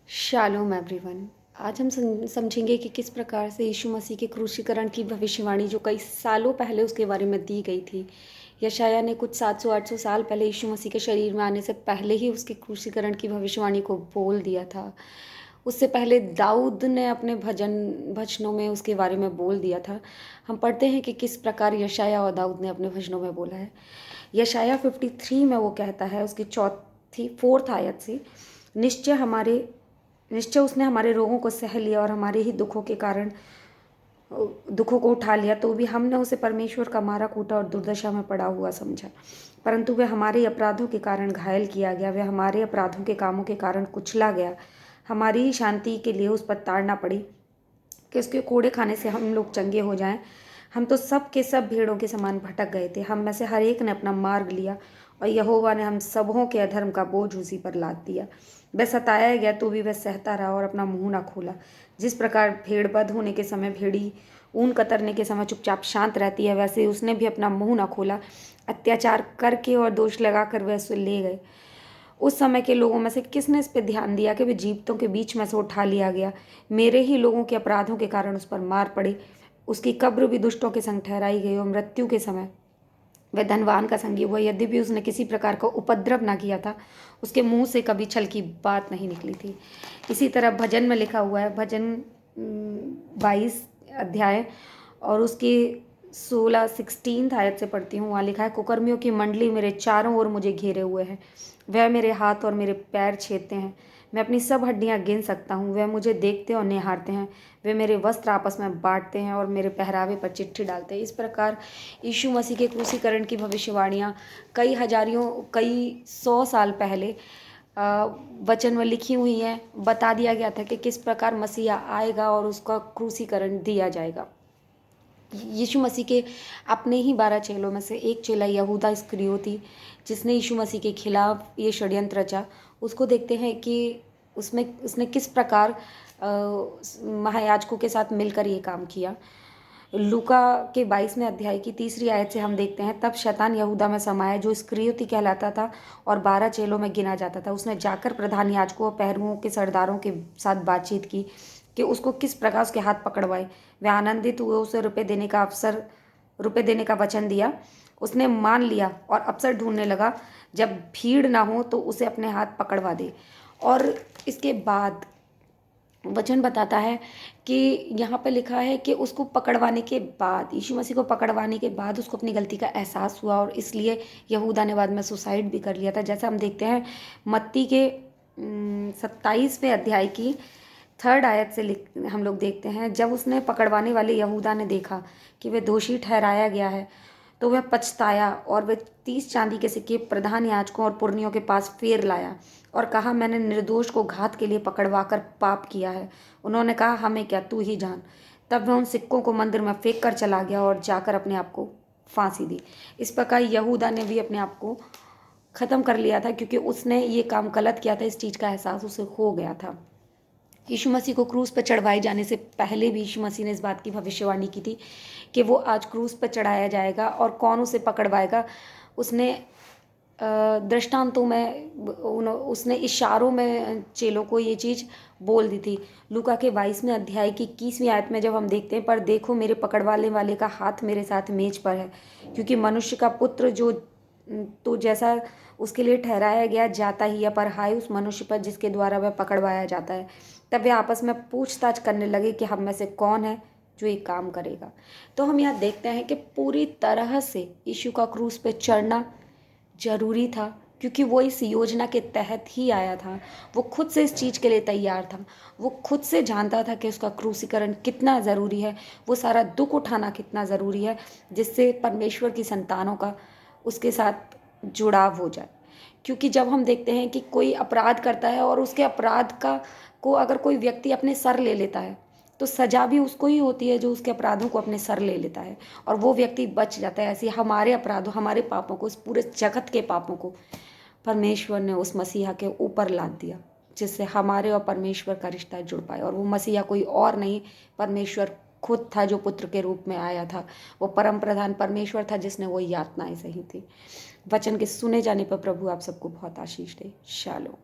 Shalom everyone. आज हम समझेंगे कि किस प्रकार से यीशु मसीह के क्रूसीकरण की भविष्यवाणी जो कई सालों पहले उसके बारे में दी गई थी। यशायाह ने कुछ 700-800 साल पहले यीशु मसीह के शरीर में आने से पहले ही उसके क्रूसीकरण की भविष्यवाणी को बोल दिया था। उससे पहले दाऊद ने अपने भजनों में उसके बारे में बोल दिया था। हम पढ़ते हैं कि किस प्रकार यशायाह और दाऊद ने अपने भजनों में बोला है। यशायाह 53 में वो कहता है उसकी चौथी 4th आयत से, निश्चय उसने हमारे रोगों को सह लिया और हमारे ही दुखों को उठा लिया, तो भी हमने उसे परमेश्वर का मारा कूटा और दुर्दशा में पड़ा हुआ समझा। परंतु वह हमारे अपराधों के कारण घायल किया गया, वह हमारे अपराधों के कामों के कारण कुचला गया। हमारी ही शांति के लिए उस पर ताड़ना पड़ी कि उसके कोड़े खाने से हम लोग चंगे हो जाएं। हम तो सब के सब भेड़ों के समान भटक गए थे, हम में से हर एक ने अपना मार्ग लिया और यहोवा ने हम सबों के अधर्म का बोझ उसी पर लाद दिया। वह सताया गया तो भी वह सहता रहा और अपना मुंह न खोला। जिस प्रकार भेड़ बध होने के समय भेड़ी ऊन कतरने के समय चुपचाप शांत रहती है, वैसे उसने भी अपना मुंह न खोला। अत्याचार करके और दोष लगाकर वह उसे ले गए। उस समय के लोगों में से किसने इस पर ध्यान दिया कि वे जीवितों के बीच में से उठा लिया गया। मेरे ही लोगों के अपराधों के कारण उस पर मार पड़ी। उसकी कब्र भी दुष्टों के संग ठहराई गई और मृत्यु के समय वह धनवान का संगी हुआ। यद्यपि उसने किसी प्रकार का उपद्रव ना किया था, उसके मुंह से कभी छल की बात नहीं निकली थी। इसी तरह भजन में लिखा हुआ है, भजन 22 अध्याय और उसकी 16 आयत से पढ़ती हूँ। वहाँ लिखा है, कुकर्मियों की मंडली मेरे चारों ओर मुझे घेरे हुए हैं, वह मेरे हाथ और मेरे पैर छेदते हैं। मैं अपनी सब हड्डियां गिन सकता हूँ। वह मुझे देखते और निहारते हैं, वे मेरे वस्त्र आपस में बांटते हैं और मेरे पहरावे पर चिट्ठी डालते हैं। इस प्रकार यीशु मसीह के क्रूसीकरण की भविष्यवाणियाँ कई सौ साल पहले वचन में लिखी हुई हैं। बता दिया गया था कि किस प्रकार मसीहा आएगा और उसका क्रूसीकरण दिया जाएगा। यीशु मसीह के अपने ही 12 चेलों में से एक चेला यहूदा इस्करियोती, जिसने यीशु मसीह के खिलाफ ये षड्यंत्र रचा, उसको देखते हैं कि उसने किस प्रकार महायाजकों के साथ मिलकर ये काम किया। लूका के 22वें अध्याय की 3री आयत से हम देखते हैं, तब शैतान यहूदा में समाया जो इस्करियोती कहलाता था और 12 चेलों में गिना जाता था। उसने जाकर प्रधान याजकों और पहरुओं के सरदारों के साथ बातचीत की कि उसको किस प्रकार उसके हाथ पकड़वाए। वे आनंदित हुए, उसे रुपए देने का वचन दिया। उसने मान लिया और अवसर ढूंढने लगा, जब भीड़ ना हो तो उसे अपने हाथ पकड़वा दे। और इसके बाद वचन बताता है कि यहाँ पे लिखा है कि उसको पकड़वाने के बाद, यीशु मसीह को पकड़वाने के बाद उसको अपनी गलती का एहसास हुआ और इसलिए यहूदा ने बाद में सुसाइड भी कर लिया था। जैसा हम देखते हैं मत्ती के 27वें अध्याय की 3rd आयत से हम लोग देखते हैं, जब उसने पकड़वाने वाले यहूदा ने देखा कि वह दोषी ठहराया गया है तो वह पछताया और वह 30 चांदी के सिक्के प्रधान याजकों और पुरनियों के पास फेर लाया और कहा, मैंने निर्दोष को घात के लिए पकड़वा कर पाप किया है। उन्होंने कहा, हमें क्या, तू ही जान। तब वह उन सिक्कों को मंदिर में फेंक कर चला गया और जाकर अपने आप को फांसी दी। इस प्रकार यहूदा ने भी अपने आप को ख़त्म कर लिया था, क्योंकि उसने ये काम गलत किया था। इस चीज़ का एहसास उसे हो गया था। यीशु मसीह को क्रूस पर चढ़वाए जाने से पहले भी यीशु मसीह ने इस बात की भविष्यवाणी की थी कि वो आज क्रूस पर चढ़ाया जाएगा और कौन उसे पकड़वाएगा। उसने दृष्टांतों में, उसने इशारों में चेलों को ये चीज़ बोल दी थी। लूका के 22वें अध्याय की 21वीं आयत में जब हम देखते हैं, पर देखो मेरे पकड़वाने वाले का हाथ मेरे साथ मेज पर है, क्योंकि मनुष्य का पुत्र तो जैसा उसके लिए ठहराया गया जाता ही है, पर हाय उस मनुष्य पर जिसके द्वारा वह पकड़वाया जाता है। तब वे आपस में पूछताछ करने लगे कि हम में से कौन है जो ये काम करेगा। तो हम यहाँ देखते हैं कि पूरी तरह से यीशु का क्रूस पे चढ़ना जरूरी था, क्योंकि वो इस योजना के तहत ही आया था। वो खुद से इस चीज़ के लिए तैयार था। वो खुद से जानता था कि उसका क्रूसीकरण कितना ज़रूरी है, वो सारा दुख उठाना कितना ज़रूरी है, जिससे परमेश्वर की संतानों का उसके साथ जुड़ाव हो जाए। क्योंकि जब हम देखते हैं कि कोई अपराध करता है और उसके अपराध को अगर कोई व्यक्ति अपने सर ले लेता है, तो सजा भी उसको ही होती है जो उसके अपराधों को अपने सर ले लेता है, और वो व्यक्ति बच जाता है। ऐसे हमारे अपराधों, हमारे पापों को, इस पूरे जगत के पापों को परमेश्वर ने उस मसीहा के ऊपर लाद दिया, जिससे हमारे और परमेश्वर का रिश्ता जुड़ पाए। और वो मसीहा कोई और नहीं, परमेश्वर खुद था जो पुत्र के रूप में आया था। वो परम प्रधान परमेश्वर था जिसने वो यातनाएं सही थी। वचन के सुने जाने पर प्रभु आप सबको बहुत आशीष दे। शालोम।